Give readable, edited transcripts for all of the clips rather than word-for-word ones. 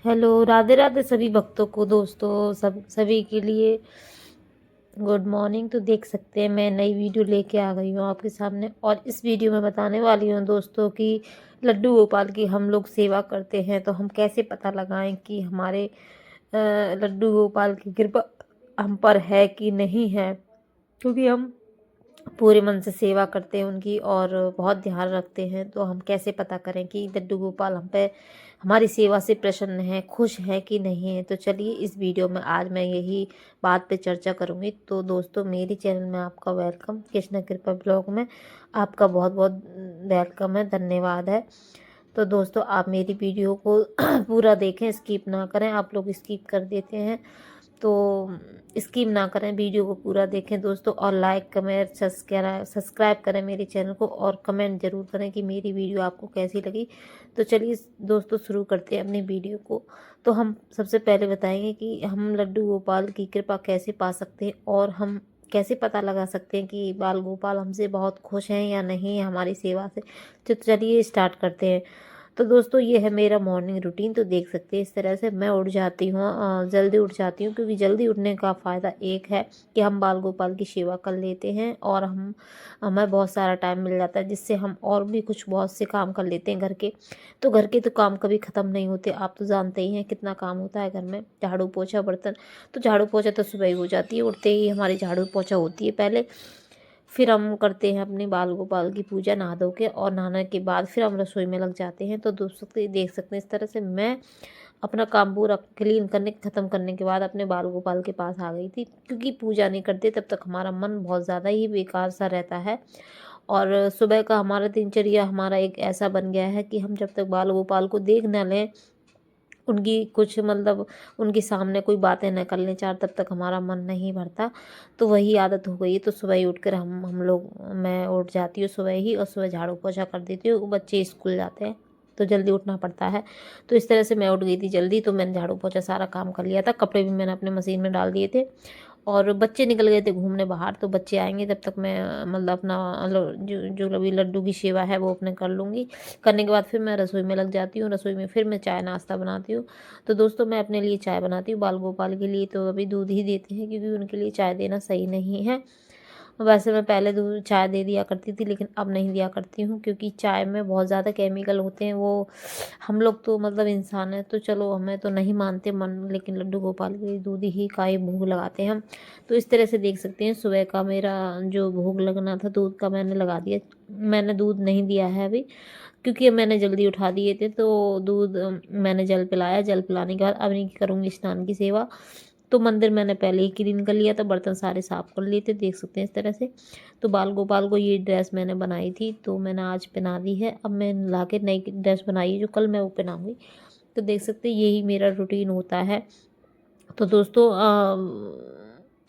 Hello, Radhe Radhe सभी भक्तों को। दोस्तों सभी के लिए गुड मॉर्निंग। तो देख सकते हैं मैं नई वीडियो लेके आ गई हूँ आपके सामने, और इस वीडियो में बताने वाली हूँ दोस्तों कि लड्डू गोपाल की हम लोग सेवा करते हैं तो हम कैसे पता लगाएं कि हमारे लड्डू गोपाल की कृपा हम पर है कि नहीं है। क्योंकि हम पूरे मन से सेवा करते हैं उनकी और बहुत ध्यान रखते हैं, तो हम कैसे पता करें कि लड्डू गोपाल हम पे हमारी सेवा से प्रसन्न है, खुश है कि नहीं है। तो चलिए इस वीडियो में आज मैं यही बात पे चर्चा करूंगी। तो दोस्तों मेरे चैनल में आपका वेलकम, कृष्ण कृपा ब्लॉग में आपका बहुत बहुत वेलकम है, धन्यवाद है। तो दोस्तों आप मेरी वीडियो को पूरा देखें, स्किप ना करें। आप लोग स्किप कर देते हैं तो स्किप ना करें, वीडियो को पूरा देखें दोस्तों। और लाइक कमेंट सब्सक्राइब करें मेरे चैनल को, और कमेंट ज़रूर करें कि मेरी वीडियो आपको कैसी लगी। तो चलिए दोस्तों शुरू करते हैं अपनी वीडियो को। तो हम सबसे पहले बताएंगे कि हम लड्डू गोपाल की कृपा कैसे पा सकते हैं, और हम कैसे पता लगा सकते हैं कि बाल गोपाल हमसे बहुत खुश हैं या नहीं हमारी सेवा से। तो चलिए स्टार्ट करते हैं। तो दोस्तों ये है मेरा मॉर्निंग रूटीन। तो देख सकते हैं इस तरह से मैं उठ जाती हूँ, जल्दी उठ जाती हूँ, क्योंकि जल्दी उठने का फ़ायदा एक है कि हम बाल गोपाल की सेवा कर लेते हैं और हमें बहुत सारा टाइम मिल जाता है, जिससे हम और भी कुछ बहुत से काम कर लेते हैं घर के। तो घर के तो काम कभी ख़त्म नहीं होते, आप तो जानते ही हैं कितना काम होता है घर में, झाड़ू पोछा बर्तन। तो झाड़ू पोछा तो सुबह ही हो जाती है, उठते ही हमारी झाड़ू पोछा होती है पहले। फिर हम करते हैं अपने बाल गोपाल की पूजा नहा धो के, और नहाने के बाद फिर हम रसोई में लग जाते हैं। तो दोस्तों देख सकते हैं इस तरह से मैं अपना काम पूरा क्लीन करने ख़त्म करने के बाद अपने बाल गोपाल के पास आ गई थी, क्योंकि पूजा नहीं करते तब तक हमारा मन बहुत ज़्यादा ही बेकार सा रहता है। और सुबह का हमारा दिनचर्या हमारा एक ऐसा बन गया है कि हम जब तक बाल गोपाल को देख न लें, उनकी कुछ मतलब उनके सामने कोई बातें न कर लें चार, तब तक हमारा मन नहीं भरता। तो वही आदत हो गई है। तो सुबह ही उठकर हम लोग मैं उठ जाती हूँ सुबह ही, और सुबह झाड़ू पोछा कर देती हूँ। बच्चे स्कूल जाते हैं तो जल्दी उठना पड़ता है। तो इस तरह से मैं उठ गई थी जल्दी, तो मैंने झाड़ू पोछा सारा काम कर लिया था। कपड़े भी मैंने अपने मशीन में डाल दिए थे, और बच्चे निकल गए थे घूमने बाहर। तो बच्चे आएंगे तब तक मैं मतलब अपना जो जो अभी लड्डू की सेवा है वो अपने कर लूँगी। करने के बाद फिर मैं रसोई में लग जाती हूँ। रसोई में फिर मैं चाय नाश्ता बनाती हूँ। तो दोस्तों मैं अपने लिए चाय बनाती हूँ, बाल गोपाल के लिए तो अभी दूध ही देते हैं, क्योंकि उनके लिए चाय देना सही नहीं है। वैसे मैं पहले दूध चाय दे दिया करती थी, लेकिन अब नहीं दिया करती हूँ, क्योंकि चाय में बहुत ज़्यादा केमिकल होते हैं। वो हम लोग तो मतलब इंसान है, तो चलो हमें तो नहीं मानते मन, लेकिन लड्डू गोपाल के लिए दूध ही का ही भोग लगाते हैं हम। तो इस तरह से देख सकते हैं सुबह का मेरा जो भोग लगना था दूध का, मैंने लगा दिया। मैंने दूध नहीं दिया है अभी, क्योंकि मैंने जल्दी उठा दिए थे। तो दूध मैंने जल पिलाया, जल पिलाने के बाद अब नहीं करूँगी स्नान की सेवा। तो मंदिर मैंने पहले ही क्लीन कर लिया था, बर्तन सारे साफ कर लिए थे, देख सकते हैं इस तरह से। तो बाल गोपाल को ये ड्रेस मैंने बनाई थी, तो मैंने आज पहना दी है। अब मैं ला के नई ड्रेस बनाई है, जो कल मैं वो पहनाऊँगी। तो देख सकते हैं यही मेरा रूटीन होता है। तो दोस्तों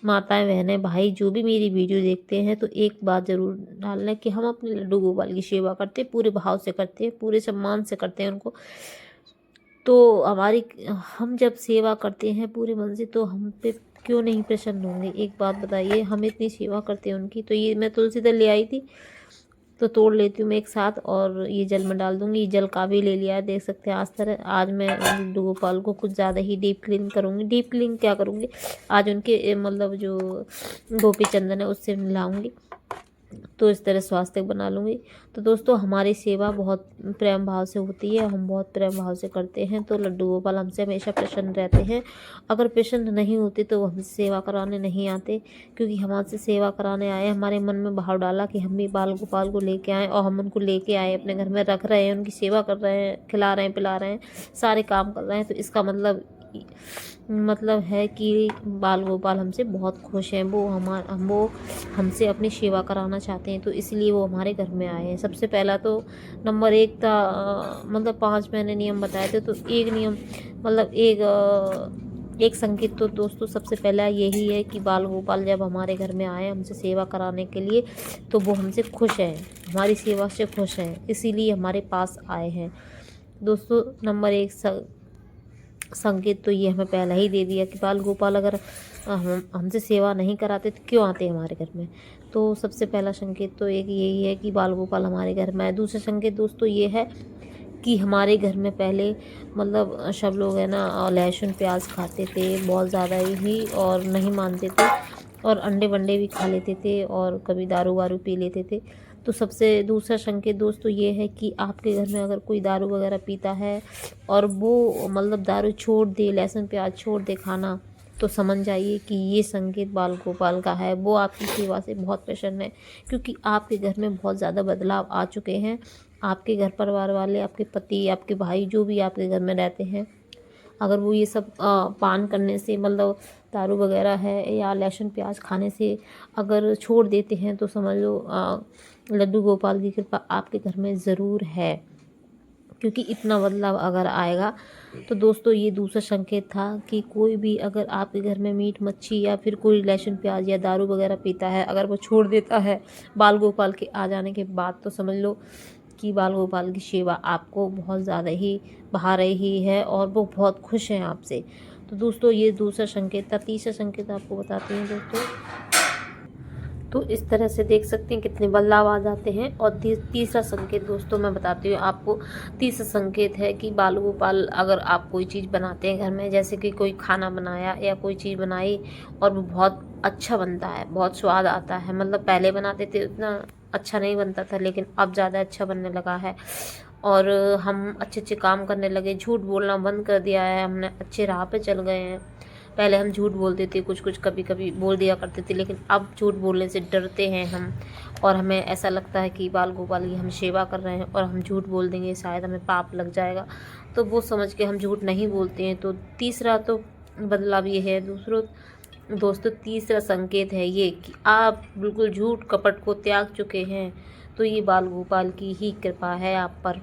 माताएं बहनें भाई जो भी मेरी वीडियो देखते हैं, तो एक बात ज़रूर डालना कि हम अपने लड्डू गोपाल की सेवा करते हैं, पूरे भाव से करते हैं, पूरे सम्मान से करते हैं उनको। तो हमारी हम जब सेवा करते हैं पूरे मन से, तो हम पे क्यों नहीं प्रसन्न होंगे। एक बात बताइए, हम इतनी सेवा करते हैं उनकी। तो ये मैं तुलसी दल ले आई थी, तो तोड़ लेती हूँ मैं एक साथ, और ये जल में डाल दूँगी। ये जल काफ़ी ले लिया है, देख सकते हैं। आज मैं लड्डू गोपाल को कुछ ज़्यादा ही डीप क्लीन करूँगी। डीप क्लीन क्या करूँगी, आज उनके मतलब जो गोपी चंदन है उससे मिलाऊँगी, तो इस तरह स्वास्थ्य बना लूँगी। तो दोस्तों हमारी सेवा बहुत प्रेम भाव से होती है, हम बहुत प्रेम भाव से करते हैं। तो लड्डू गोपाल हमसे हमेशा प्रसन्न रहते हैं। अगर प्रसन्न नहीं होते तो वो हमसे सेवा कराने नहीं आते, क्योंकि हम हमसे सेवा कराने आए, हमारे मन में भाव डाला कि हम भी बाल गोपाल को लेके आएँ, और हम उनको लेके आए, अपने घर में रख रहे हैं, उनकी सेवा कर रहे हैं, खिला रहे हैं, पिला रहे हैं, सारे काम कर रहे हैं। तो इसका मतलब है कि बाल गोपाल हमसे बहुत खुश हैं। वो हमसे अपनी सेवा कराना चाहते हैं, तो इसलिए वो हमारे घर में आए हैं। सबसे पहला तो नंबर एक था, मतलब 5 मैंने नियम बताए थे, तो एक नियम मतलब एक संकेत तो दोस्तों सबसे पहला यही है कि बाल गोपाल जब हमारे घर में आए हमसे सेवा कराने के लिए, तो वो हमसे खुश हैं, हमारी सेवा से खुश हैं, इसीलिए हमारे पास आए हैं। दोस्तों नंबर एक संकेत तो ये हमें पहला ही दे दिया कि बाल गोपाल अगर हमसे सेवा नहीं कराते तो क्यों आते हमारे घर में। तो सबसे पहला संकेत तो एक यही है कि बाल गोपाल हमारे घर में आए। दूसरा संकेत दोस्तों ये है कि हमारे घर में पहले मतलब सब लोग है ना लहसुन प्याज खाते थे बहुत ज़्यादा ही, और नहीं मानते थे, और अंडे वंडे भी खा लेते थे, और कभी दारू वारू पी लेते थे। तो सबसे दूसरा संकेत दोस्तों ये है कि आपके घर में अगर कोई दारू वगैरह पीता है और वो मतलब दारू छोड़ दे, लहसुन प्याज छोड़ दे खाना, तो समझ जाइए कि ये संकेत बाल गोपाल का है। वो आपकी सेवा से बहुत प्रसन्न है, क्योंकि आपके घर में बहुत ज़्यादा बदलाव आ चुके हैं। आपके घर परिवार वाले, आपके पति, आपके भाई, जो भी आपके घर में रहते हैं, अगर वो ये सब पान करने से मतलब दारू वगैरह है या लहसुन प्याज खाने से अगर छोड़ देते हैं, तो समझ लो लड्डू गोपाल की कृपा आपके घर में ज़रूर है। क्योंकि इतना बदलाव अगर आएगा, तो दोस्तों ये दूसरा संकेत था कि कोई भी अगर आपके घर में मीट मच्छी या फिर कोई लहसुन प्याज या दारू वगैरह पीता है, अगर वो छोड़ देता है बाल गोपाल के आ जाने के बाद, तो समझ लो कि बाल गोपाल की सेवा आपको बहुत ज़्यादा ही भा रही है और वो बहुत खुश हैं आपसे। तो दोस्तों ये दूसरा संकेत था। तीसरा संकेत आपको बताती हूँ दोस्तों। तो इस तरह से देख सकते हैं कितने बदलाव आ जाते हैं। और तीसरा संकेत दोस्तों मैं बताती हूँ आपको। तीसरा संकेत है कि बाल गोपाल अगर आप कोई चीज़ बनाते हैं घर में, जैसे कि कोई खाना बनाया या कोई चीज़ बनाई और वो बहुत अच्छा बनता है, बहुत स्वाद आता है, मतलब पहले बनाते थे उतना अच्छा नहीं बनता था, लेकिन अब ज़्यादा अच्छा बनने लगा है, और हम अच्छे अच्छे काम करने लगे, झूठ बोलना बंद कर दिया है हमने, अच्छे राह पे चल गए हैं। पहले हम झूठ बोलते थे, कुछ कुछ कभी कभी बोल दिया करते थे, लेकिन अब झूठ बोलने से डरते हैं हम, और हमें ऐसा लगता है कि बाल गोपाल की हम सेवा कर रहे हैं और हम झूठ बोल देंगे शायद हमें पाप लग जाएगा, तो वो समझ के हम झूठ नहीं बोलते हैं। तो तीसरा तो बदलाव ये है दोस्तों, तीसरा संकेत है ये कि आप बिल्कुल झूठ कपट को त्याग चुके हैं, तो ये बाल गोपाल की ही कृपा है आप पर।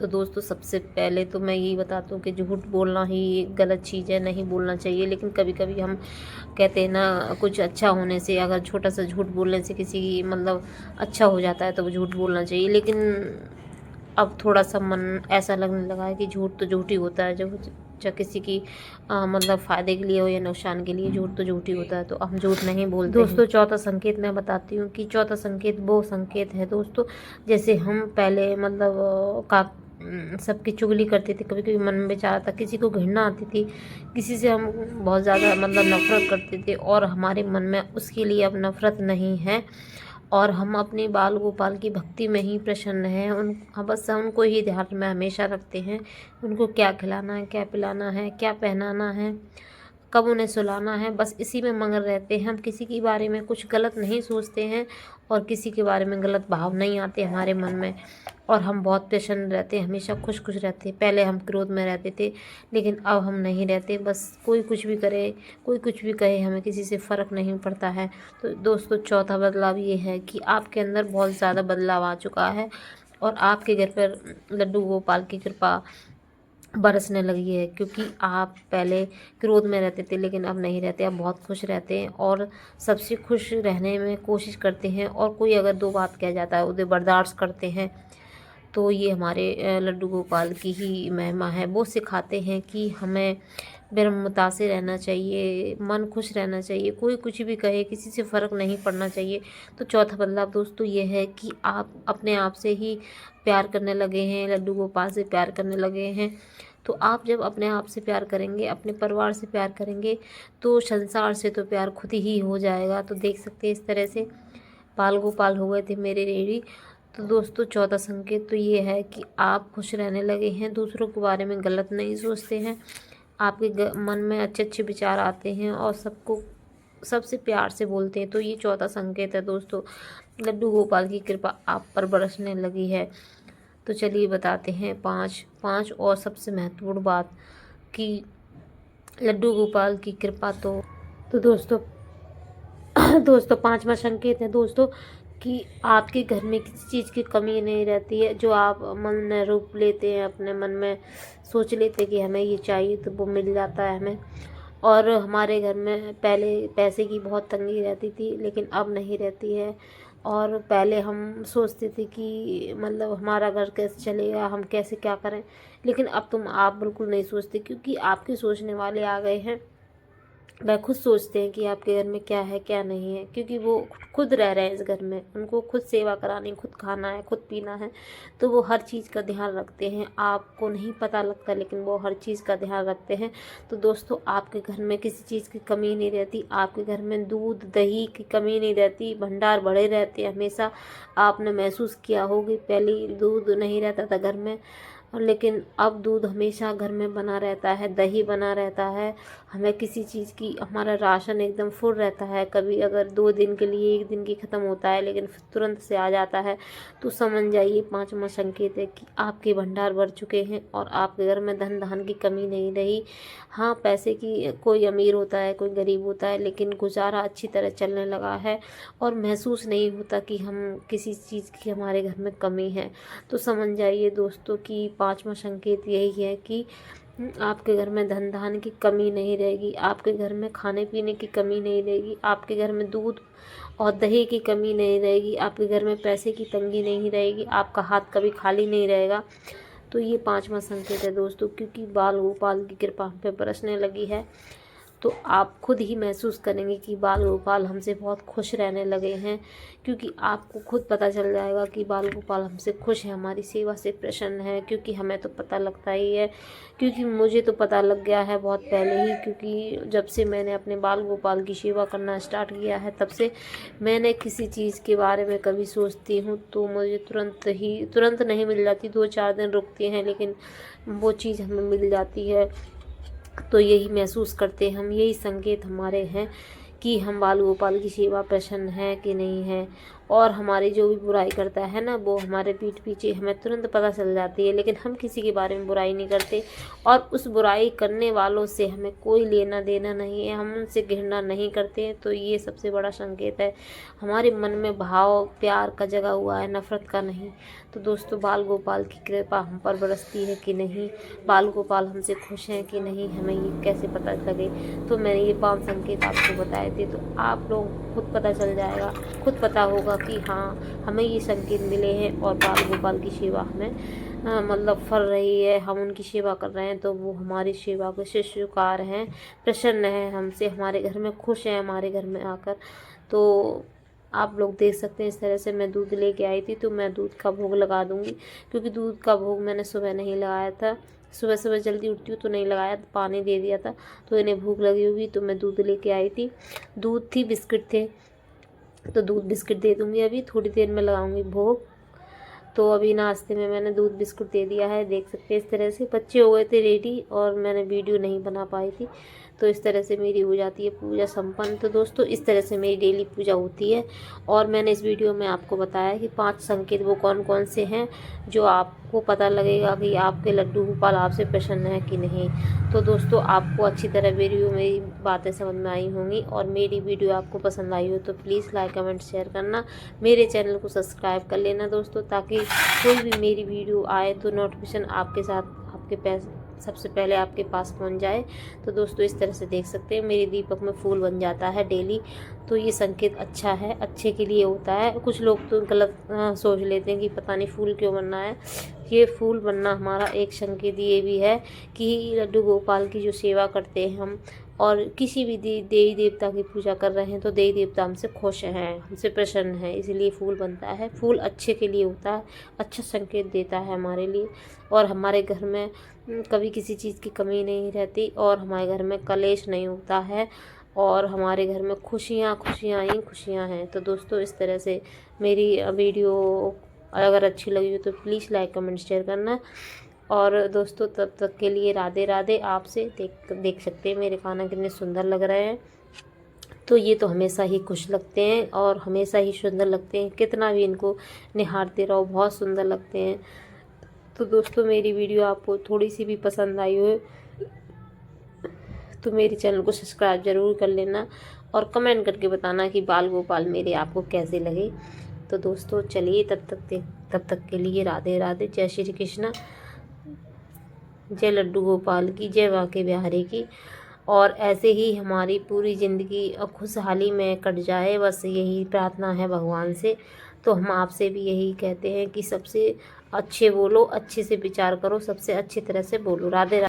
तो दोस्तों सबसे पहले तो मैं यही बताता हूँ कि झूठ बोलना ही गलत चीज़ है, नहीं बोलना चाहिए। लेकिन कभी कभी हम कहते हैं ना, कुछ अच्छा होने से, अगर छोटा सा झूठ बोलने से किसी की मतलब अच्छा हो जाता है, तो वो झूठ बोलना चाहिए। लेकिन अब थोड़ा सा मन ऐसा लगने लगा है कि झूठ तो झूठ ही होता है, जब चाहे किसी की मतलब फ़ायदे के लिए हो या नुकसान के लिए, झूठ तो झूठ ही होता है, तो हम झूठ नहीं बोलते हैं। दोस्तों चौथा संकेत मैं बताती हूँ कि चौथा संकेत वो संकेत है दोस्तों, जैसे हम पहले मतलब सबकी चुगली करते थे, कभी कभी मन में विचार आता, किसी को घृणा आती थी, किसी से हम बहुत ज़्यादा मतलब नफरत करते थे, और हमारे मन में उसके लिए अब नफरत नहीं है, और हम अपने बाल गोपाल की भक्ति में ही प्रसन्न हैं। हम बस उनको ही ध्यान में हमेशा रखते हैं, उनको क्या खिलाना है, क्या पिलाना है, क्या पहनाना है, कब उन्हें सुलाना है, बस इसी में मगन रहते हैं। हम किसी के बारे में कुछ गलत नहीं सोचते हैं, और किसी के बारे में गलत भाव नहीं आते हमारे मन में, और हम बहुत प्रसन्न रहते हैं, हमेशा खुश खुश रहते हैं। पहले हम क्रोध में रहते थे, लेकिन अब हम नहीं रहते। बस कोई कुछ भी करे, कोई कुछ भी कहे, हमें किसी से फ़र्क नहीं पड़ता है। तो दोस्तों चौथा बदलाव ये है कि आपके अंदर बहुत ज़्यादा बदलाव आ चुका है, और आपके घर पर लड्डू गोपाल की कृपा बरसने लगी है, क्योंकि आप पहले क्रोध में रहते थे, लेकिन अब नहीं रहते, अब बहुत खुश रहते हैं, और सबसे खुश रहने में कोशिश करते हैं, और कोई अगर दो बात कह जाता है उसे बर्दाश्त करते हैं। तो ये हमारे लड्डू गोपाल की ही महिमा है। वो सिखाते हैं कि हमें विनम्रता से रहना चाहिए, मन खुश रहना चाहिए, कोई कुछ भी कहे किसी से फ़र्क नहीं पड़ना चाहिए। तो चौथा बदलाव दोस्तों ये है कि आप अपने आप से ही प्यार करने लगे हैं, लड्डू गोपाल से प्यार करने लगे हैं। तो आप जब अपने आप से प्यार करेंगे, अपने परिवार से प्यार करेंगे, तो संसार से तो प्यार खुद ही हो जाएगा। तो देख सकते हैं इस तरह से बाल गोपाल हो गए थे मेरे रेडी। तो दोस्तों चौथा संकेत तो ये है कि आप खुश रहने लगे हैं, दूसरों के बारे में गलत नहीं सोचते हैं, आपके मन में अच्छे अच्छे विचार आते हैं, और सबको सबसे प्यार से बोलते हैं। तो ये चौथा संकेत है दोस्तों, लड्डू गोपाल की कृपा आप पर बरसने लगी है। तो चलिए बताते हैं पाँच और सबसे महत्वपूर्ण बात कि लड्डू गोपाल की कृपा। तो दोस्तों दोस्तों पांचवा संकेत है दोस्तों कि आपके घर में किसी चीज़ की कमी नहीं रहती है। जो आप मन में रूप लेते हैं, अपने मन में सोच लेते हैं कि हमें ये चाहिए, तो वो मिल जाता है हमें। और हमारे घर में पहले पैसे की बहुत तंगी रहती थी, लेकिन अब नहीं रहती है। और पहले हम सोचते थे कि मतलब हमारा घर कैसे चलेगा, हम कैसे क्या करें, लेकिन अब आप बिल्कुल नहीं सोचते, क्योंकि आपके सोचने वाले आ गए हैं। वह खुद सोचते हैं कि आपके घर में क्या है क्या नहीं है, क्योंकि वो खुद रह रहे हैं इस घर में, उनको खुद सेवा करानी, खुद खाना है, खुद पीना है, तो वो हर चीज़ का ध्यान रखते हैं। आपको नहीं पता लगता लेकिन वो हर चीज़ का ध्यान रखते हैं। तो दोस्तों, आपके घर में किसी चीज़ की कमी नहीं रहती, आपके घर में दूध दही की कमी नहीं रहती, भंडार भरे रहते हैं हमेशा। आपने महसूस किया होगी, पहले दूध नहीं रहता था घर में, लेकिन अब दूध हमेशा घर में बना रहता है, दही बना रहता है। हमें किसी चीज़ की, हमारा राशन एकदम फुल रहता है। कभी अगर 2 दिन के लिए 1 दिन की ख़त्म होता है लेकिन फिर तुरंत से आ जाता है, तो समझ जाइए 5वां संकेत है कि आपके भंडार भर चुके हैं और आपके घर में धन धान की कमी नहीं रही। हाँ, पैसे की, कोई अमीर होता है कोई गरीब होता है, लेकिन गुजारा अच्छी तरह चलने लगा है और महसूस नहीं होता कि हम किसी चीज़ की हमारे घर में कमी है। तो समझ जाइए दोस्तों कि 5वां संकेत यही है कि आपके घर में धन धान की कमी नहीं रहेगी, आपके घर में खाने पीने की कमी नहीं रहेगी, आपके घर में दूध और दही की कमी नहीं रहेगी, आपके घर में पैसे की तंगी नहीं रहेगी, आपका हाथ कभी खाली नहीं रहेगा। तो ये 5वां संकेत है दोस्तों, क्योंकि बाल गोपाल की कृपा हम पे बरसने लगी है। तो आप खुद ही महसूस करेंगे कि बाल गोपाल हमसे बहुत खुश रहने लगे हैं, क्योंकि आपको खुद पता चल जाएगा कि बाल गोपाल हमसे खुश है, हमारी सेवा से प्रसन्न है। क्योंकि हमें तो पता लगता ही है, क्योंकि मुझे तो पता लग गया है बहुत पहले ही, क्योंकि जब से मैंने अपने बाल गोपाल की सेवा करना स्टार्ट किया है तब से मैंने किसी चीज़ के बारे में कभी सोचती हूँ तो मुझे तुरंत नहीं मिल जाती, 2-4 दिन रुकती हैं लेकिन वो चीज़ हमें मिल जाती है। तो यही महसूस करते हैं हम, यही संकेत हमारे हैं कि हम बाल गोपाल की सेवा प्रसन्न है कि नहीं है। और हमारी जो भी बुराई करता है ना, वो हमारे पीठ पीछे हमें तुरंत पता चल जाती है, लेकिन हम किसी के बारे में बुराई नहीं करते और उस बुराई करने वालों से हमें कोई लेना देना नहीं है, हम उनसे घृणा नहीं करते हैं। तो ये सबसे बड़ा संकेत है, हमारे मन में भाव प्यार का जगा हुआ है, नफरत का नहीं। तो दोस्तों, बाल गोपाल की कृपा हम पर बरसती है कि नहीं, बाल गोपाल हमसे खुश हैं कि नहीं, हमें ये कैसे पता लगे। तो मैंने ये 5 संकेत आपको बताए थे, तो आप लोग खुद पता चल जाएगा, खुद पता होगा कि हाँ, हमें ये संकेत मिले हैं और बाल गोपाल की सेवा हमें मतलब फल रही है, हम उनकी सेवा कर रहे हैं तो वो हमारी सेवा को स्वीकार हैं, प्रसन्न है हमसे, हमारे घर में खुश हैं हमारे घर में आकर। तो आप लोग देख सकते हैं, इस तरह से मैं दूध लेके आई थी, तो मैं दूध का भोग लगा दूंगी, क्योंकि दूध का भोग मैंने सुबह नहीं लगाया था, सुबह सुबह जल्दी उठती हूँ तो नहीं लगाया, पानी दे दिया था, तो इन्हें भूख लगी होगी तो मैं दूध लेके आई थी। दूध थी, बिस्किट थे, तो दूध बिस्किट दे दूँगी, अभी थोड़ी देर में लगाऊंगी भोग। तो अभी नाश्ते में मैंने दूध बिस्कुट दे दिया है, देख सकते हैं। इस तरह से बच्चे हो गए थे रेडी और मैंने वीडियो नहीं बना पाई थी, तो इस तरह से मेरी हो जाती है पूजा संपन्न। तो दोस्तों, इस तरह से मेरी डेली पूजा होती है और मैंने इस वीडियो में आपको बताया कि 5 संकेत वो कौन कौन से हैं, जो आपको पता लगेगा कि आपके लड्डू गोपाल आपसे प्रसन्न है कि नहीं। तो दोस्तों, आपको अच्छी तरह वीडियो मेरी बातें समझ में आई होंगी और मेरी वीडियो आपको पसंद आई हो तो प्लीज़ लाइक कमेंट शेयर करना, मेरे चैनल को सब्सक्राइब कर लेना दोस्तों, ताकि कोई भी मेरी वीडियो आए तो नोटिफिकेशन आपके साथ, आपके पास सबसे पहले आपके पास पहुंच जाए। तो दोस्तों, इस तरह से देख सकते हैं मेरे दीपक में फूल बन जाता है डेली, तो ये संकेत अच्छा है, अच्छे के लिए होता है। कुछ लोग तो गलत सोच लेते हैं कि पता नहीं फूल क्यों बनना है। ये फूल बनना हमारा एक संकेत ये भी है कि लड्डू गोपाल की जो सेवा करते हैं हम, और किसी भी देवी देवता की पूजा कर रहे हैं तो देवी देवता हमसे खुश हैं, हमसे प्रसन्न है, इसलिए फूल बनता है। फूल अच्छे के लिए होता है, अच्छा संकेत देता है हमारे लिए, और हमारे घर में कभी किसी चीज़ की कमी नहीं रहती और हमारे घर में कलेश नहीं होता है और हमारे घर में खुशियाँ खुशियाँ ही खुशियाँ हैं। तो दोस्तों, इस तरह से मेरी वीडियो अगर अच्छी लगी हो तो प्लीज़ लाइक कमेंट शेयर करना। और दोस्तों, तब तक के लिए राधे राधे। आपसे देख सकते हैं मेरे कान कितने सुंदर लग रहे हैं, तो ये तो हमेशा ही खुश लगते हैं और हमेशा ही सुंदर लगते हैं, कितना भी इनको निहारते रहो बहुत सुंदर लगते हैं। तो दोस्तों, मेरी वीडियो आपको थोड़ी सी भी पसंद आई हो तो मेरे चैनल को सब्सक्राइब ज़रूर कर लेना और कमेंट करके बताना कि बाल गोपाल मेरे आपको कैसे लगे। तो दोस्तों, चलिए तब तक के लिए राधे राधे। जय श्री कृष्णा, जय लड्डू गोपाल की, जय बांके बिहारी की। और ऐसे ही हमारी पूरी ज़िंदगी खुशहाली में कट जाए, बस यही प्रार्थना है भगवान से। तो हम आपसे भी यही कहते हैं कि सबसे अच्छे बोलो, अच्छे से विचार करो, सबसे अच्छी तरह से बोलो। राधे राधे।